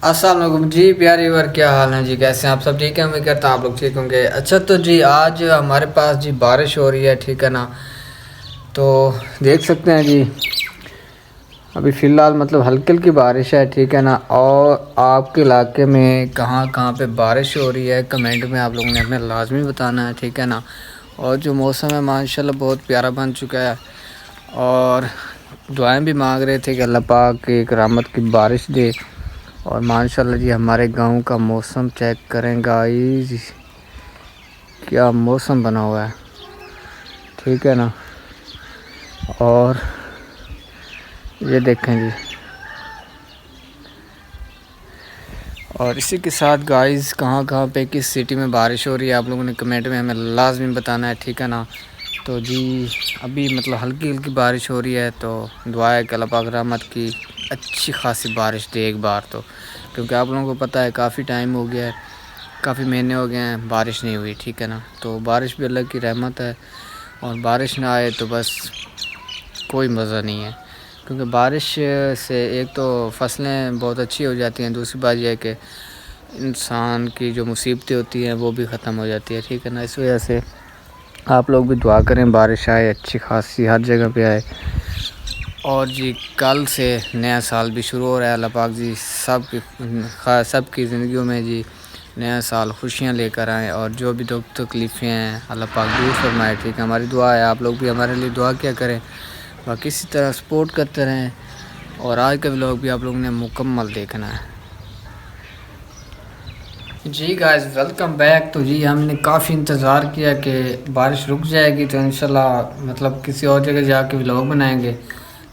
अस्सलाम वालेकुम जी प्यारे व्यूअर, क्या हाल है जी? कैसे हैं आप सब? ठीक है, उम्मीद करता हूँ आप लोग ठीक होंगे। अच्छा तो जी आज हमारे पास जी बारिश हो रही है, ठीक है ना। तो देख सकते हैं जी अभी फ़िलहाल मतलब हल्की हल्की बारिश है, ठीक है ना। और आपके इलाके में कहाँ कहाँ पे बारिश हो रही है कमेंट में आप लोगों ने हमें लाजमी बताना है, ठीक है ना। और जो मौसम है माशाल्लाह बहुत प्यारा बन चुका है और दुआएं भी मांग रहे थे कि अल्लाह पाक एक रहमत की बारिश दे। और माशाल्लाह जी हमारे गांव का मौसम चेक करें गाइस, क्या मौसम बना हुआ है, ठीक है ना। और ये देखें जी, और इसी के साथ गाइस कहाँ कहाँ पे किस सिटी में बारिश हो रही है आप लोगों ने कमेंट में हमें लाजमी बताना है, ठीक है ना। तो जी अभी मतलब हल्की हल्की बारिश हो रही है, तो दुआ है कि अल्लाह पाक रहमत की अच्छी खासी बारिश दे एक बार तो, क्योंकि आप लोगों को पता है काफ़ी टाइम हो गया है, काफ़ी महीने हो गए हैं बारिश नहीं हुई, ठीक है ना। तो बारिश भी अल्लाह की रहमत है और बारिश ना आए तो बस कोई मज़ा नहीं है, क्योंकि बारिश से एक तो फसलें बहुत अच्छी हो जाती हैं, दूसरी बात यह है कि इंसान की जो मुसीबतें होती हैं वो भी ख़त्म हो जाती है, ठीक है ना। इस वजह से आप लोग भी दुआ करें बारिश आए अच्छी खासी हर जगह पे आए। और जी कल से नया साल भी शुरू हो रहा है, अल्लाह पाक जी सब की ज़िंदगियों में जी नया साल खुशियाँ लेकर आएँ और जो भी दुख तकलीफ़ें हैं अल्लाह पाक दूर फरमाए, ठीक है। हमारी दुआ है, आप लोग भी हमारे लिए दुआ क्या करें, बाकी इसी तरह सपोर्ट करते रहें। और आज का व्लॉग भी आप लोगों ने मुकम्मल देखना है जी गाइस, वेलकम बैक। तो जी हमने काफ़ी इंतज़ार किया कि बारिश रुक जाएगी तो इंशाल्लाह मतलब किसी और जगह जाके व्लॉग बनाएंगे।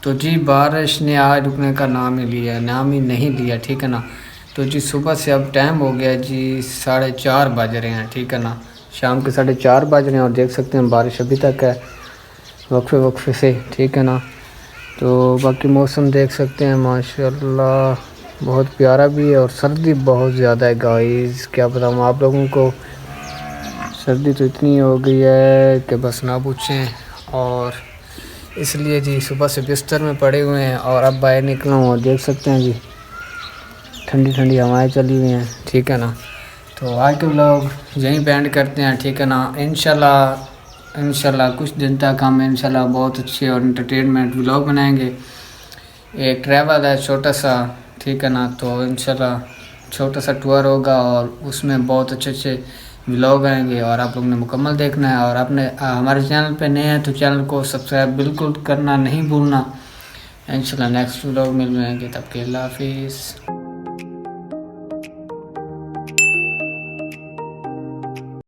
तो जी बारिश ने आज रुकने का नाम ही नहीं लिया, ठीक है ना। तो जी सुबह से अब टाइम हो गया जी 4:30 बज रहे हैं, ठीक है ना। शाम के 4:30 बज रहे हैं और देख सकते हैं बारिश अभी तक है वक्फे वक्फे से, ठीक है ना। तो बाकी मौसम देख सकते हैं माशाल्लाह बहुत प्यारा भी है और सर्दी बहुत ज़्यादा है गाइस, क्या बताऊँ आप लोगों को। सर्दी तो इतनी हो गई है कि बस ना पूछें। और इसलिए जी सुबह से बिस्तर में पड़े हुए हैं और अब बाहर निकला हूँ और देख सकते हैं जी ठंडी ठंडी हवाएं चली हुई हैं, ठीक है ना। तो आज के लोग यहीं पे एंड करते हैं, ठीक है ना। इंशाल्लाह कुछ दिन तक हम इंशाल्लाह बहुत अच्छे और इंटरटेनमेंट व्लॉग बनाएंगे। एक ट्रैवल है छोटा सा, ठीक है ना। तो इंशाल्लाह छोटा सा टूर होगा और उसमें बहुत अच्छे अच्छे व्लॉग आएंगे और आप लोगों ने मुकम्मल देखना है। और आपने हमारे चैनल पे नए हैं तो चैनल को सब्सक्राइब बिल्कुल करना नहीं भूलना। इंशाल्लाह नेक्स्ट व्लॉग मिलेंगे, तब के अल्लाह हाफिज़।